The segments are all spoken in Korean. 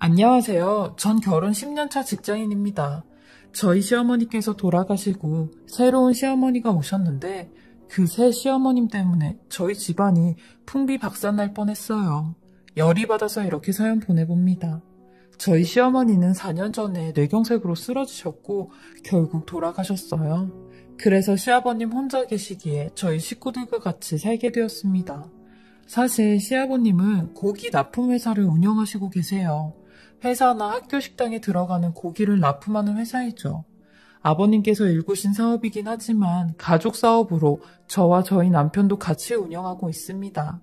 안녕하세요. 전 결혼 10년차 직장인입니다. 저희 시어머니께서 돌아가시고 새로운 시어머니가 오셨는데 그 새 시어머님 때문에 저희 집안이 풍비박산날 뻔했어요. 열이 받아서 이렇게 사연 보내봅니다. 저희 시어머니는 4년 전에 뇌경색으로 쓰러지셨고 결국 돌아가셨어요. 그래서 시아버님 혼자 계시기에 저희 식구들과 같이 살게 되었습니다. 사실 시아버님은 고기 납품 회사를 운영하시고 계세요. 회사나 학교 식당에 들어가는 고기를 납품하는 회사이죠. 아버님께서 일구신 사업이긴 하지만 가족 사업으로 저와 저희 남편도 같이 운영하고 있습니다.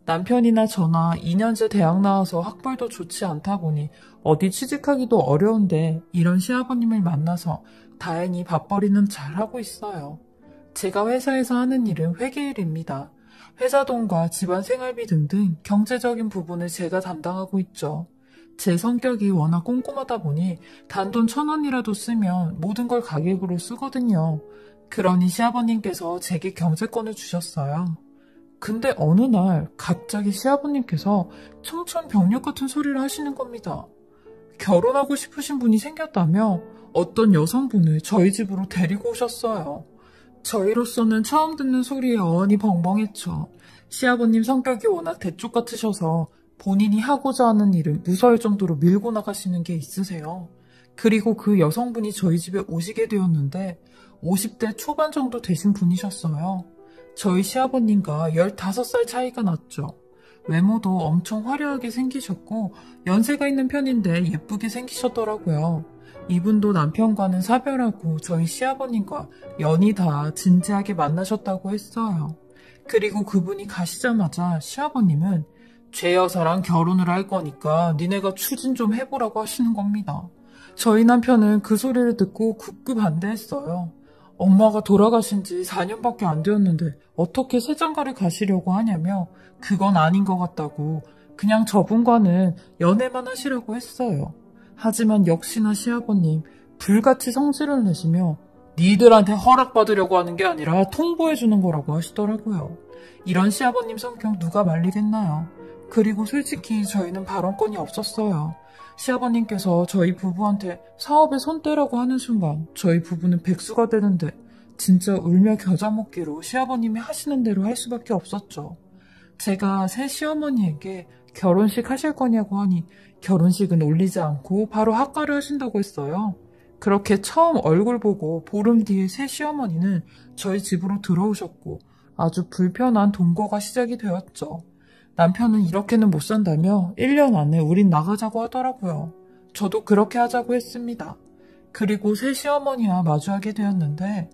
남편이나 저나 2년제 대학 나와서 학벌도 좋지 않다 보니 어디 취직하기도 어려운데 이런 시아버님을 만나서 다행히 밥벌이는 잘하고 있어요. 제가 회사에서 하는 일은 회계일입니다. 회사 돈과 집안 생활비 등등 경제적인 부분을 제가 담당하고 있죠. 제 성격이 워낙 꼼꼼하다 보니 단돈 1,000원이라도 쓰면 모든 걸 가계부로 쓰거든요. 그러니 시아버님께서 제게 경제권을 주셨어요. 근데 어느 날 갑자기 시아버님께서 청천벽력 같은 소리를 하시는 겁니다. 결혼하고 싶으신 분이 생겼다며 어떤 여성분을 저희 집으로 데리고 오셨어요. 저희로서는 처음 듣는 소리에 어안이 벙벙했죠. 시아버님 성격이 워낙 대쪽 같으셔서 본인이 하고자 하는 일을 무서울 정도로 밀고 나가시는 게 있으세요. 그리고 그 여성분이 저희 집에 오시게 되었는데 50대 초반 정도 되신 분이셨어요. 저희 시아버님과 15살 차이가 났죠. 외모도 엄청 화려하게 생기셨고 연세가 있는 편인데 예쁘게 생기셨더라고요. 이분도 남편과는 사별하고 저희 시아버님과 연이 다 진지하게 만나셨다고 했어요. 그리고 그분이 가시자마자 시아버님은 제 여사랑 결혼을 할 거니까 니네가 추진 좀 해보라고 하시는 겁니다. 저희 남편은 그 소리를 듣고 굳게 반대했어요. 엄마가 돌아가신 지 4년밖에 안 되었는데 어떻게 새장가를 가시려고 하냐며 그건 아닌 것 같다고 그냥 저분과는 연애만 하시라고 했어요. 하지만 역시나 시아버님 불같이 성질을 내시며 니들한테 허락받으려고 하는 게 아니라 통보해주는 거라고 하시더라고요. 이런 시아버님 성격 누가 말리겠나요? 그리고 솔직히 저희는 발언권이 없었어요. 시아버님께서 저희 부부한테 사업에 손 떼라고 하는 순간 저희 부부는 백수가 되는데 진짜 울며 겨자 먹기로 시아버님이 하시는 대로 할 수밖에 없었죠. 제가 새 시어머니에게 결혼식 하실 거냐고 하니 결혼식은 올리지 않고 바로 학가를 하신다고 했어요. 그렇게 처음 얼굴 보고 보름 뒤에 새 시어머니는 저희 집으로 들어오셨고 아주 불편한 동거가 시작이 되었죠. 남편은 이렇게는 못 산다며 1년 안에 우린 나가자고 하더라고요. 저도 그렇게 하자고 했습니다. 그리고 새 시어머니와 마주하게 되었는데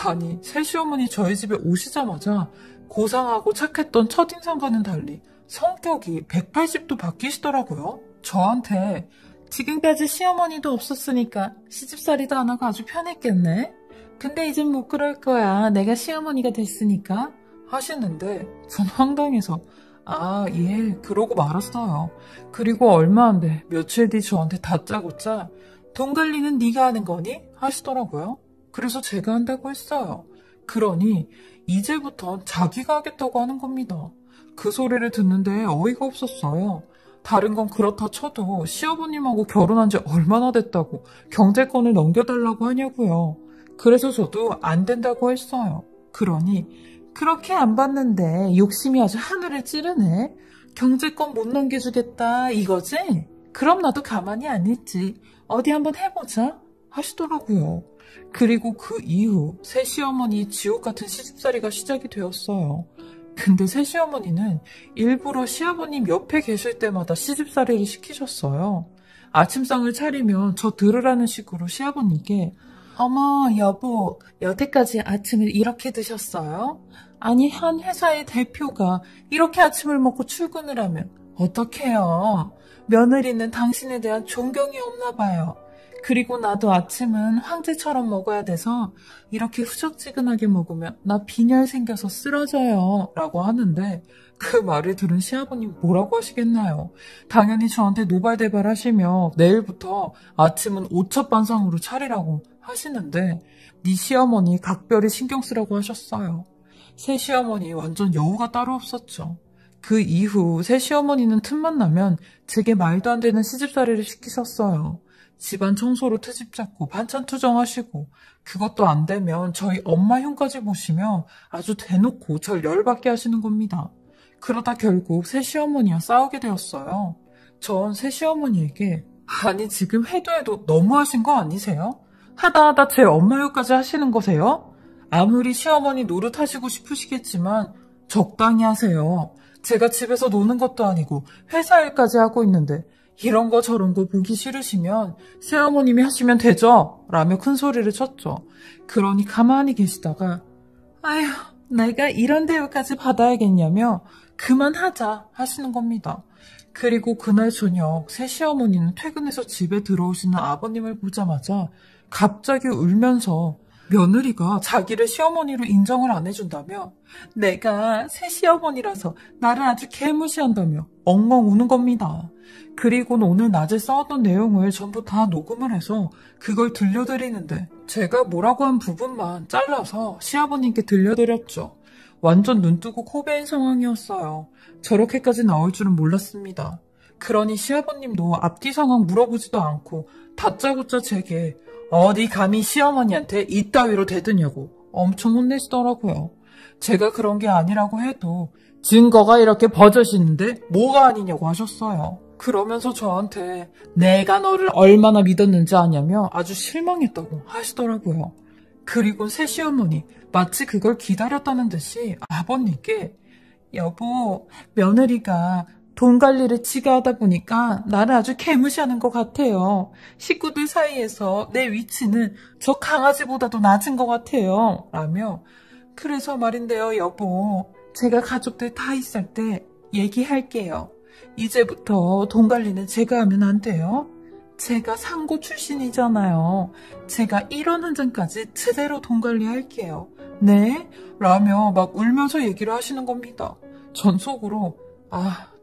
아니 새 시어머니 저희 집에 오시자마자 고상하고 착했던 첫인상과는 달리 성격이 180도 바뀌시더라고요. 저한테 지금까지 시어머니도 없었으니까 시집살이도 안 하고 아주 편했겠네. 근데 이젠 못 그럴 거야. 내가 시어머니가 됐으니까 하시는데 전 황당해서 예, 그러고 말았어요. 그리고 얼마 안 돼 며칠 뒤 저한테 다짜고짜 돈 관리는 네가 하는 거니? 하시더라고요. 그래서 제가 한다고 했어요. 그러니 이제부턴 자기가 하겠다고 하는 겁니다. 그 소리를 듣는데 어이가 없었어요. 다른 건 그렇다 쳐도 시어머님하고 결혼한 지 얼마나 됐다고 경제권을 넘겨달라고 하냐고요. 그래서 저도 안 된다고 했어요. 그러니 그렇게 안 봤는데 욕심이 아주 하늘을 찌르네. 경제권 못 넘겨주겠다 이거지? 그럼 나도 가만히 안 있지. 어디 한번 해보자 하시더라고요. 그리고 그 이후 새 시어머니 지옥 같은 시집살이가 시작이 되었어요. 근데 새 시어머니는 일부러 시아버님 옆에 계실 때마다 시집살이를 시키셨어요. 아침상을 차리면 저 들으라는 식으로 시아버님께 어머 여보 여태까지 아침을 이렇게 드셨어요? 아니 한 회사의 대표가 이렇게 아침을 먹고 출근을 하면 어떡해요? 며느리는 당신에 대한 존경이 없나 봐요. 그리고 나도 아침은 황제처럼 먹어야 돼서 이렇게 후적지근하게 먹으면 나 빈혈 생겨서 쓰러져요 라고 하는데 그 말을 들은 시아버님 뭐라고 하시겠나요? 당연히 저한테 노발대발 하시며 내일부터 아침은 오첩반상으로 차리라고 하시는데 네 시어머니 각별히 신경 쓰라고 하셨어요. 새 시어머니 완전 여우가 따로 없었죠. 그 이후 새 시어머니는 틈만 나면 제게 말도 안 되는 시집살이를 시키셨어요. 집안 청소로 트집 잡고 반찬 투정하시고 그것도 안 되면 저희 엄마 흉까지 보시며 아주 대놓고 절 열받게 하시는 겁니다. 그러다 결국 새 시어머니와 싸우게 되었어요. 전 새 시어머니에게 아니 지금 해도 너무하신 거 아니세요? 하다 제 엄마 욕까지 하시는 거세요? 아무리 시어머니 노릇하시고 싶으시겠지만 적당히 하세요. 제가 집에서 노는 것도 아니고 회사 일까지 하고 있는데 이런 거 저런 거 보기 싫으시면 새어머님이 하시면 되죠? 라며 큰 소리를 쳤죠. 그러니 가만히 계시다가 아휴 내가 이런 대우까지 받아야겠냐며 그만하자 하시는 겁니다. 그리고 그날 저녁 새 시어머니는 퇴근해서 집에 들어오시는 아버님을 보자마자 갑자기 울면서 며느리가 자기를 시어머니로 인정을 안 해준다며 내가 새 시어머니라서 나를 아주 개무시한다며 엉엉 우는 겁니다. 그리고는 오늘 낮에 싸웠던 내용을 전부 다 녹음을 해서 그걸 들려드리는데 제가 뭐라고 한 부분만 잘라서 시아버님께 들려드렸죠. 완전 눈뜨고 코베인 상황이었어요. 저렇게까지 나올 줄은 몰랐습니다. 그러니 시아버님도 앞뒤 상황 물어보지도 않고 다짜고짜 제게 어디 감히 시어머니한테 이따위로 대드냐고 엄청 혼내시더라고요. 제가 그런 게 아니라고 해도 증거가 이렇게 버젓이 있는데 뭐가 아니냐고 하셨어요. 그러면서 저한테 내가 너를 얼마나 믿었는지 아냐며 아주 실망했다고 하시더라고요. 그리고 새 시어머니 마치 그걸 기다렸다는 듯이 아버님께 여보 며느리가 돈 관리를 지가 하다 보니까 나를 아주 개무시하는 것 같아요. 식구들 사이에서 내 위치는 저 강아지보다도 낮은 것 같아요. 라며 그래서 말인데요 여보 제가 가족들 다 있을 때 얘기할게요. 이제부터 돈 관리는 제가 하면 안 돼요. 제가 상고 출신이잖아요. 제가 1원 한 장까지 제대로 돈 관리할게요. 네? 라며 막 울면서 얘기를 하시는 겁니다. 전 속으로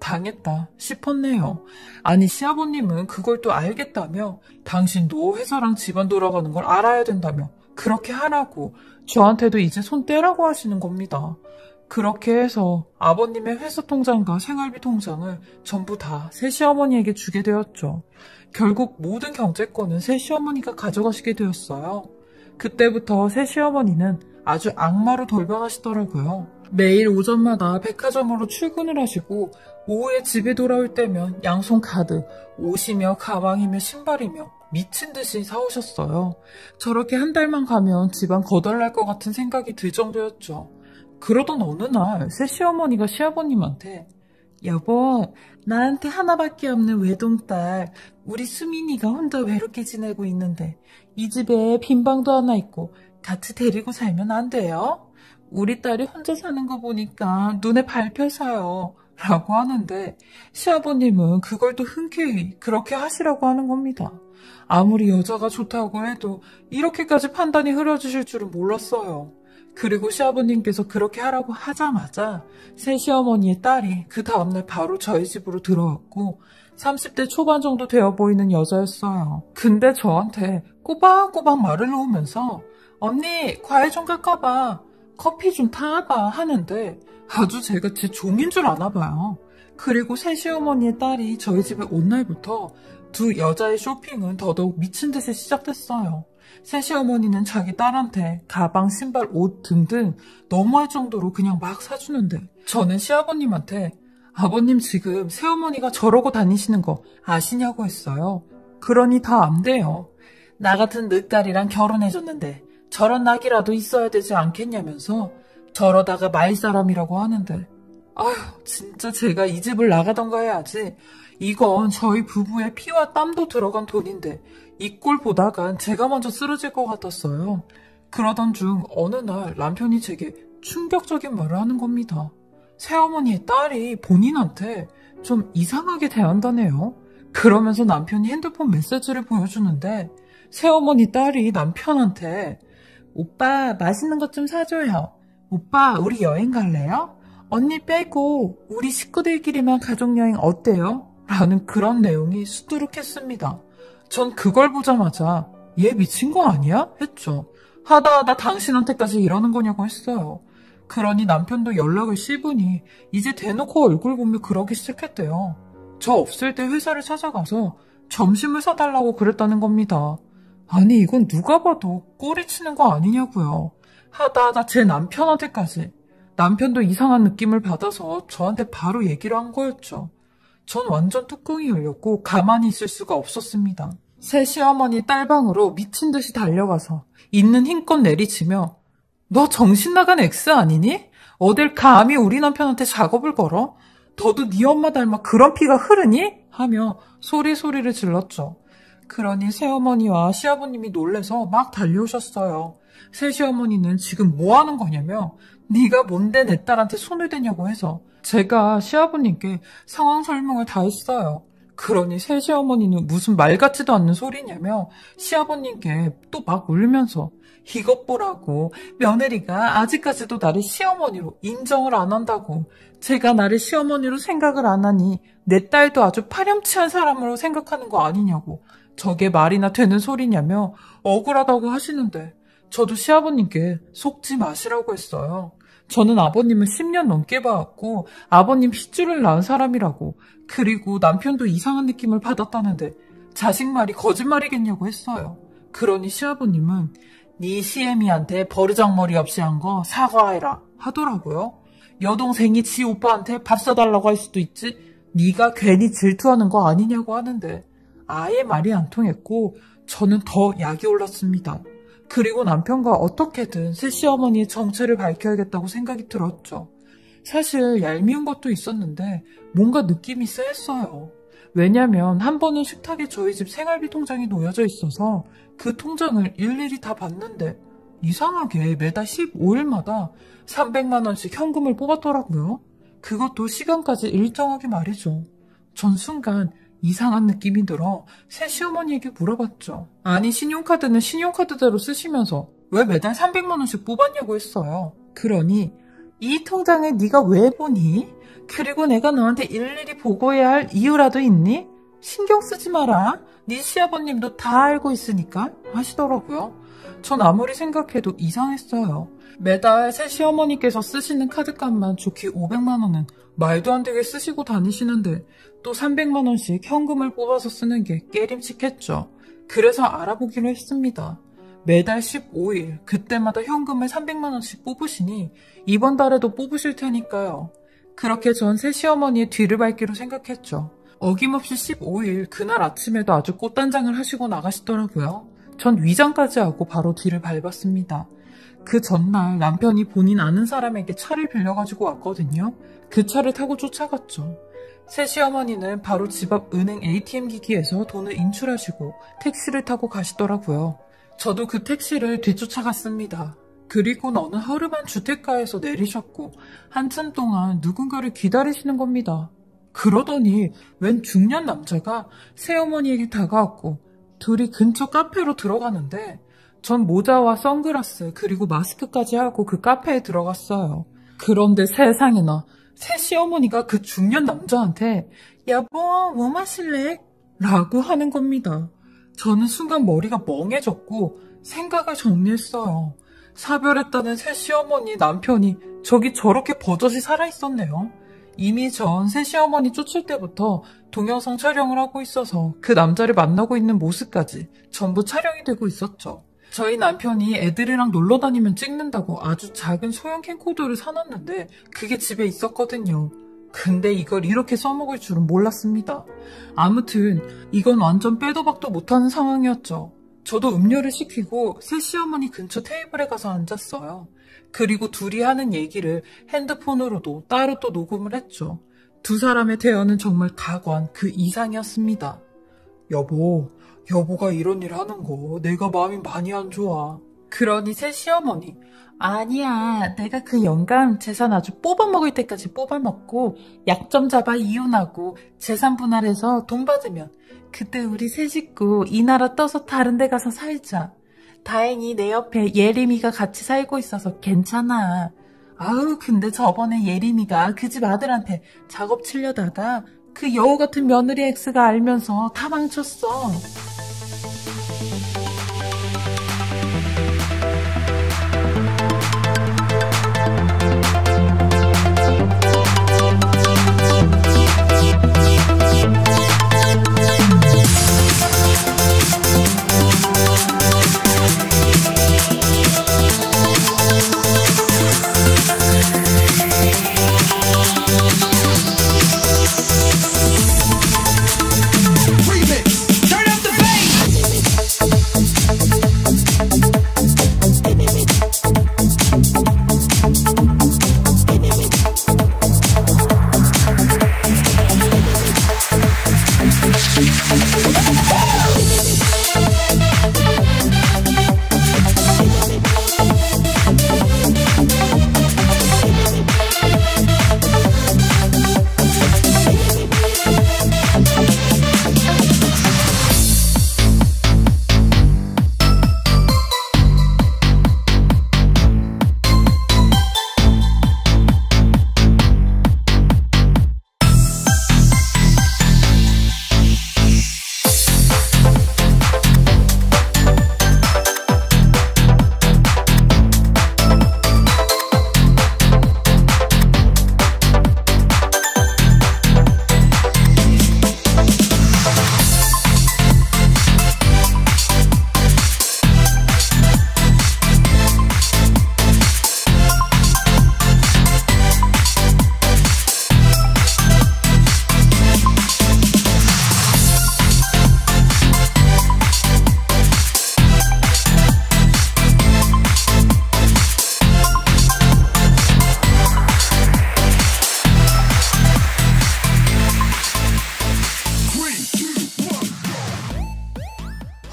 당했다 싶었네요. 아니 시아버님은 그걸 또 알겠다며 당신도 회사랑 집안 돌아가는 걸 알아야 된다며 그렇게 하라고 저한테도 이제 손 떼라고 하시는 겁니다. 그렇게 해서 아버님의 회사 통장과 생활비 통장을 전부 다 새 시어머니에게 주게 되었죠. 결국 모든 경제권은 새 시어머니가 가져가시게 되었어요. 그때부터 새 시어머니는 아주 악마로 돌변하시더라고요. 매일 오전마다 백화점으로 출근을 하시고 오후에 집에 돌아올 때면 양손 가득 옷이며 가방이며 신발이며 미친 듯이 사오셨어요. 저렇게 한 달만 가면 집안 거덜날 것 같은 생각이 들 정도였죠. 그러던 어느 날 새 시어머니가 시아버님한테 여보 나한테 하나밖에 없는 외동딸 우리 수민이가 혼자 외롭게 지내고 있는데 이 집에 빈 방도 하나 있고 같이 데리고 살면 안 돼요? 우리 딸이 혼자 사는 거 보니까 눈에 밟혀서요. 라고 하는데 시아버님은 그걸 또 흔쾌히 그렇게 하시라고 하는 겁니다. 아무리 여자가 좋다고 해도 이렇게까지 판단이 흐려지실 줄은 몰랐어요. 그리고 시아버님께서 그렇게 하라고 하자마자 새 시어머니의 딸이 그 다음날 바로 저희 집으로 들어왔고 30대 초반 정도 되어 보이는 여자였어요. 근데 저한테 꼬박꼬박 말을 놓으면서 언니 과일 좀 깎아봐. 커피 좀 타봐 하는데 아주 제가 제 종인 줄 아나 봐요. 그리고 새 시어머니의 딸이 저희 집에 온 날부터 두 여자의 쇼핑은 더더욱 미친 듯이 시작됐어요. 새 시어머니는 자기 딸한테 가방, 신발, 옷 등등 너무할 정도로 그냥 막 사주는데 저는 시아버님한테 아버님 지금 새어머니가 저러고 다니시는 거 아시냐고 했어요. 그러니 다 안 돼요. 나 같은 늑딸이랑 결혼해줬는데 저런 낙이라도 있어야 되지 않겠냐면서 저러다가 말사람이라고 하는데 아휴 진짜 제가 이 집을 나가던가 해야지. 이건 저희 부부의 피와 땀도 들어간 돈인데 이 꼴 보다간 제가 먼저 쓰러질 것 같았어요. 그러던 중 어느 날 남편이 제게 충격적인 말을 하는 겁니다. 새어머니의 딸이 본인한테 좀 이상하게 대한다네요. 그러면서 남편이 핸드폰 메시지를 보여주는데 새어머니 딸이 남편한테 오빠 맛있는 것 좀 사줘요. 오빠 우리 여행 갈래요? 언니 빼고 우리 식구들끼리만 가족여행 어때요? 라는 그런 내용이 수두룩했습니다. 전 그걸 보자마자 얘 미친 거 아니야? 했죠. 하다 당신한테까지 이러는 거냐고 했어요. 그러니 남편도 연락을 씹으니 이제 대놓고 얼굴 보며 그러기 시작했대요. 저 없을 때 회사를 찾아가서 점심을 사달라고 그랬다는 겁니다. 아니 이건 누가 봐도 꼬리치는 거 아니냐고요. 하다 제 남편한테까지. 남편도 이상한 느낌을 받아서 저한테 바로 얘기를 한 거였죠. 전 완전 뚜껑이 열렸고 가만히 있을 수가 없었습니다. 새 시어머니 딸방으로 미친 듯이 달려가서 있는 힘껏 내리치며 너 정신 나간 엑스 아니니? 어딜 감히 우리 남편한테 작업을 걸어? 너도 네 엄마 닮아 그런 피가 흐르니? 하며 소리를 질렀죠. 그러니 새어머니와 시아버님이 놀래서 막 달려오셨어요. 새 시어머니는 지금 뭐 하는 거냐며 네가 뭔데 내 딸한테 손을 대냐고 해서 제가 시아버님께 상황 설명을 다 했어요. 그러니 새 시어머니는 무슨 말 같지도 않는 소리냐며 시아버님께 또 막 울면서 이것 보라고 며느리가 아직까지도 나를 시어머니로 인정을 안 한다고 제가 나를 시어머니로 생각을 안 하니 내 딸도 아주 파렴치한 사람으로 생각하는 거 아니냐고 저게 말이나 되는 소리냐며 억울하다고 하시는데 저도 시아버님께 속지 마시라고 했어요. 저는 아버님을 10년 넘게 봐왔고 아버님 핏줄을 낳은 사람이라고 그리고 남편도 이상한 느낌을 받았다는데 자식 말이 거짓말이겠냐고 했어요. 그러니 시아버님은 네 시애미한테 버르장머리 없이 한 거 사과해라 하더라고요. 여동생이 지 오빠한테 밥 사달라고 할 수도 있지 네가 괜히 질투하는 거 아니냐고 하는데 아예 말이 안 통했고 저는 더 약이 올랐습니다. 그리고 남편과 어떻게든 새 시어머니의 정체를 밝혀야겠다고 생각이 들었죠. 사실 얄미운 것도 있었는데 뭔가 느낌이 쎄했어요. 왜냐면 한 번은 식탁에 저희 집 생활비 통장이 놓여져 있어서 그 통장을 일일이 다 봤는데 이상하게 매달 15일마다 300만 원씩 현금을 뽑았더라고요. 그것도 시간까지 일정하게 말이죠. 전 순간 이상한 느낌이 들어 새 시어머니에게 물어봤죠. 아니 신용카드는 신용카드대로 쓰시면서 왜 매달 300만 원씩 뽑았냐고 했어요. 그러니 이 통장을 네가 왜 보니? 그리고 내가 너한테 일일이 보고해야 할 이유라도 있니? 신경 쓰지 마라. 네 시아버님도 다 알고 있으니까 하시더라고요. 전 아무리 생각해도 이상했어요. 매달 새 시어머니께서 쓰시는 카드값만 좋게 500만 원은 말도 안 되게 쓰시고 다니시는데 또 300만 원씩 현금을 뽑아서 쓰는 게 깨림칙했죠. 그래서 알아보기로 했습니다. 매달 15일 그때마다 현금을 300만 원씩 뽑으시니 이번 달에도 뽑으실 테니까요. 그렇게 전 새 시어머니의 뒤를 밟기로 생각했죠. 어김없이 15일 그날 아침에도 아주 꽃단장을 하시고 나가시더라고요. 전 위장까지 하고 바로 뒤를 밟았습니다. 그 전날 남편이 본인 아는 사람에게 차를 빌려가지고 왔거든요. 그 차를 타고 쫓아갔죠. 새 시어머니는 바로 집 앞 은행 ATM 기기에서 돈을 인출하시고 택시를 타고 가시더라고요. 저도 그 택시를 뒤쫓아갔습니다. 그리고는 어느 허름한 주택가에서 내리셨고 한참 동안 누군가를 기다리시는 겁니다. 그러더니 웬 중년 남자가 새어머니에게 다가왔고 둘이 근처 카페로 들어가는데 전 모자와 선글라스 그리고 마스크까지 하고 그 카페에 들어갔어요. 그런데 세상에나 새 시어머니가 그 중년 남자한테 여보 뭐 마실래? 라고 하는 겁니다. 저는 순간 머리가 멍해졌고 생각을 정리했어요. 사별했다는 새 시어머니 남편이 저기 저렇게 버젓이 살아있었네요. 이미 전 새 시어머니 쫓을 때부터 동영상 촬영을 하고 있어서 그 남자를 만나고 있는 모습까지 전부 촬영이 되고 있었죠. 저희 남편이 애들이랑 놀러 다니면 찍는다고 아주 작은 소형 캠코더를 사놨는데 그게 집에 있었거든요. 근데 이걸 이렇게 써먹을 줄은 몰랐습니다. 아무튼 이건 완전 빼도 박도 못하는 상황이었죠. 저도 음료를 시키고 새 시어머니 근처 테이블에 가서 앉았어요. 그리고 둘이 하는 얘기를 핸드폰으로도 따로 또 녹음을 했죠. 두 사람의 대화는 정말 가관 그 이상이었습니다. 여보가 이런 일 하는 거 내가 마음이 많이 안 좋아. 그러니 새 시어머니 아니야 내가 그 영감 재산 아주 뽑아먹을 때까지 뽑아먹고 약점 잡아 이혼하고 재산 분할해서 돈 받으면 그때 우리 세 식구 이 나라 떠서 다른 데 가서 살자. 다행히 내 옆에 예림이가 같이 살고 있어서 괜찮아. 아우 근데 저번에 예림이가 그 집 아들한테 작업 치려다가 그 여우 같은 며느리 X가 알면서 다 망쳤어.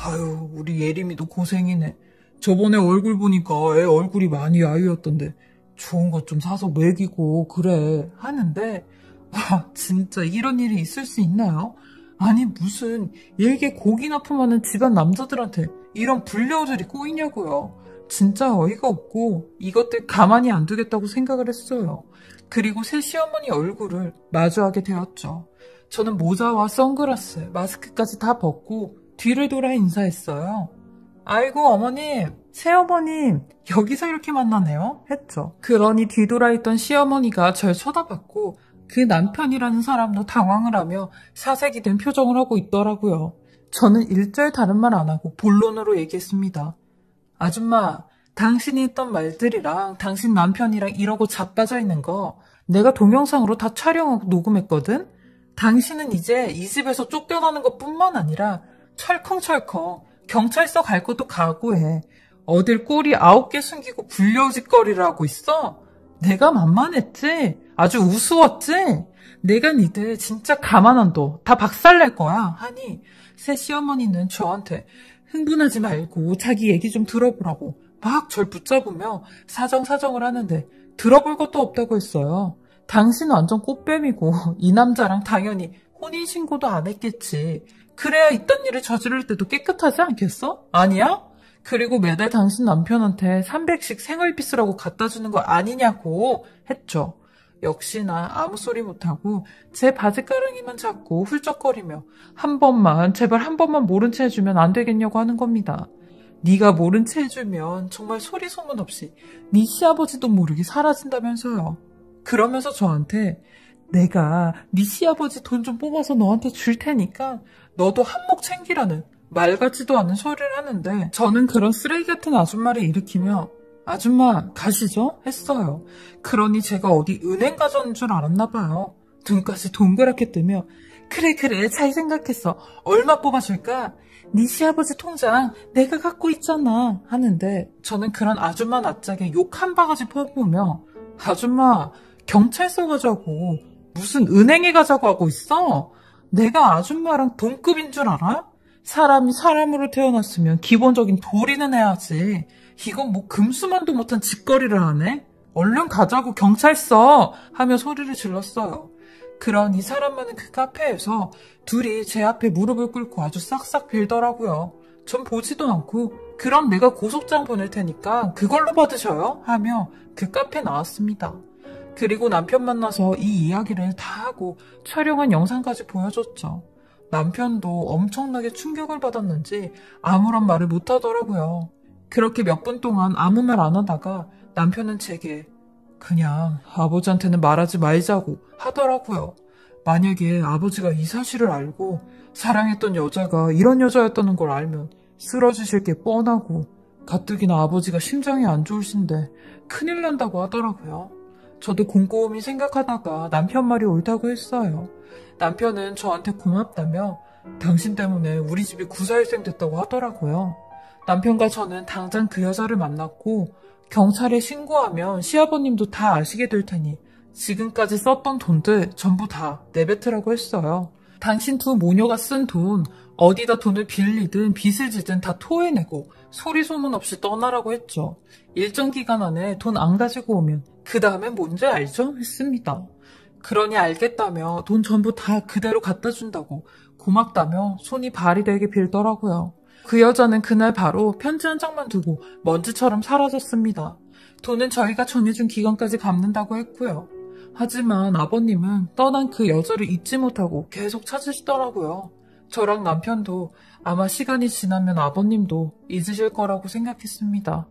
아유, 우리 예림이도 고생이네. 저번에 얼굴 보니까 애 얼굴이 많이 야위었던데 좋은 것 좀 사서 먹이고 그래 하는데 와, 진짜 이런 일이 있을 수 있나요? 아니 무슨 일개 고기 납품하는 집안 남자들한테 이런 불려들이 꼬이냐고요. 진짜 어이가 없고 이것들 가만히 안 두겠다고 생각을 했어요. 그리고 새 시어머니 얼굴을 마주하게 되었죠. 저는 모자와 선글라스, 마스크까지 다 벗고 뒤를 돌아 인사했어요. 아이고 어머님, 새어머님 여기서 이렇게 만나네요 했죠. 그러니 뒤돌아 있던 시어머니가 절 쳐다봤고 그 남편이라는 사람도 당황을 하며 사색이 된 표정을 하고 있더라고요. 저는 일절 다른 말 안 하고 본론으로 얘기했습니다. 아줌마, 당신이 했던 말들이랑 당신 남편이랑 이러고 자빠져 있는 거 내가 동영상으로 다 촬영하고 녹음했거든? 당신은 이제 이 집에서 쫓겨나는 것뿐만 아니라 철컹철컹 경찰서 갈 것도 각오해. 어딜 꼬리 9개 숨기고 불려짓거리를 하고 있어? 내가 만만했지? 아주 우스웠지? 내가 니들 진짜 가만 안 둬. 다 박살낼 거야. 하니 새 시어머니는 저한테 흥분하지 말고 자기 얘기 좀 들어보라고 막 절 붙잡으며 사정사정을 하는데 들어볼 것도 없다고 했어요. 당신은 완전 꽃뱀이고 이 남자랑 당연히 혼인신고도 안 했겠지. 그래야 이딴 일을 저지를 때도 깨끗하지 않겠어? 아니야? 그리고 매달 당신 남편한테 300씩 생활비스라고 갖다 주는 거 아니냐고 했죠. 역시나 아무 소리 못하고 제 바지가랑이만 잡고 훌쩍거리며 한 번만 제발 한 번만 모른 채 해주면 안 되겠냐고 하는 겁니다. 네가 모른 채 해주면 정말 소리 소문 없이 네 시아버지도 모르게 사라진다면서요. 그러면서 저한테 내가 네 시아버지 돈 좀 뽑아서 너한테 줄 테니까 너도 한몫 챙기라는 말 같지도 않은 소리를 하는데 저는 그런 쓰레기 같은 아줌마를 일으키며 아줌마 가시죠? 했어요. 그러니 제가 어디 은행 가자는 줄 알았나 봐요. 눈까지 동그랗게 뜨며 그래 잘 생각했어. 얼마 뽑아줄까? 네 시아버지 통장 내가 갖고 있잖아 하는데 저는 그런 아줌마 낯짝에 욕 한 바가지 퍼부으며 아줌마 경찰서 가자고 무슨 은행에 가자고 하고 있어? 내가 아줌마랑 동급인 줄 알아? 사람이 사람으로 태어났으면 기본적인 도리는 해야지. 이건 뭐 금수만도 못한 짓거리를 하네? 얼른 가자고 경찰서 하며 소리를 질렀어요. 그러니 사람 많은 그 카페에서 둘이 제 앞에 무릎을 꿇고 아주 싹싹 빌더라고요. 전 보지도 않고 그럼 내가 고소장 보낼 테니까 그걸로 받으셔요 하며 그 카페 나왔습니다. 그리고 남편 만나서 이 이야기를 다 하고 촬영한 영상까지 보여줬죠. 남편도 엄청나게 충격을 받았는지 아무런 말을 못하더라고요. 그렇게 몇 분 동안 아무 말 안 하다가 남편은 제게 그냥 아버지한테는 말하지 말자고 하더라고요. 만약에 아버지가 이 사실을 알고 사랑했던 여자가 이런 여자였다는 걸 알면 쓰러지실 게 뻔하고 가뜩이나 아버지가 심장이 안 좋으신데 큰일 난다고 하더라고요. 저도 곰곰이 생각하다가 남편 말이 옳다고 했어요. 남편은 저한테 고맙다며 당신 때문에 우리 집이 구사일생 됐다고 하더라고요. 남편과 저는 당장 그 여자를 만났고 경찰에 신고하면 시아버님도 다 아시게 될 테니 지금까지 썼던 돈들 전부 다 내뱉으라고 했어요. 당신 두 모녀가 쓴 돈, 어디다 돈을 빌리든 빚을 지든 다 토해내고 소리 소문 없이 떠나라고 했죠. 일정 기간 안에 돈 안 가지고 오면 그 다음엔 뭔지 알죠? 했습니다. 그러니 알겠다며 돈 전부 다 그대로 갖다 준다고 고맙다며 손이 발이 되게 빌더라고요. 그 여자는 그날 바로 편지 한 장만 두고 먼지처럼 사라졌습니다. 돈은 저희가 정해준 기간까지 갚는다고 했고요. 하지만 아버님은 떠난 그 여자를 잊지 못하고 계속 찾으시더라고요. 저랑 남편도 아마 시간이 지나면 아버님도 잊으실 거라고 생각했습니다.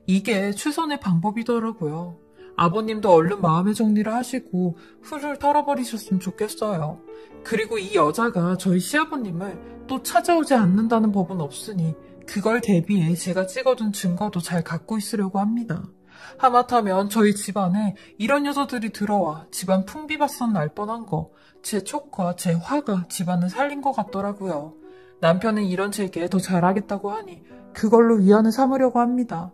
이게 최선의 방법이더라고요. 아버님도 얼른 마음의 정리를 하시고 훌훌 털어버리셨으면 좋겠어요. 그리고 이 여자가 저희 시아버님을 또 찾아오지 않는다는 법은 없으니 그걸 대비해 제가 찍어둔 증거도 잘 갖고 있으려고 합니다. 하마터면 저희 집안에 이런 여자들이 들어와 집안 풍비박산 날 뻔한 거, 제 촉과 제 화가 집안을 살린 것 같더라고요. 남편은 이런 제게 더 잘하겠다고 하니 그걸로 위안을 삼으려고 합니다.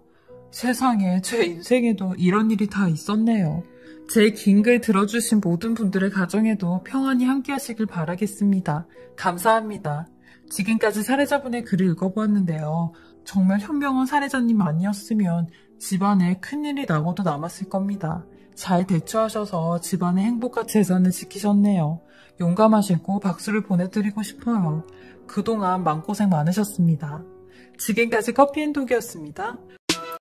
세상에 제 인생에도 이런 일이 다 있었네요. 제 긴 글 들어주신 모든 분들의 가정에도 평안히 함께 하시길 바라겠습니다. 감사합니다. 지금까지 살해자분의 글을 읽어보았는데요. 정말 현명한 살해자님 아니었으면 집안에 큰일이 나고도 남았을 겁니다. 잘 대처하셔서 집안의 행복과 재산을 지키셨네요. 용감하시고 박수를 보내드리고 싶어요. 그동안 마음고생 많으셨습니다. 지금까지 커피앤톡이었습니다.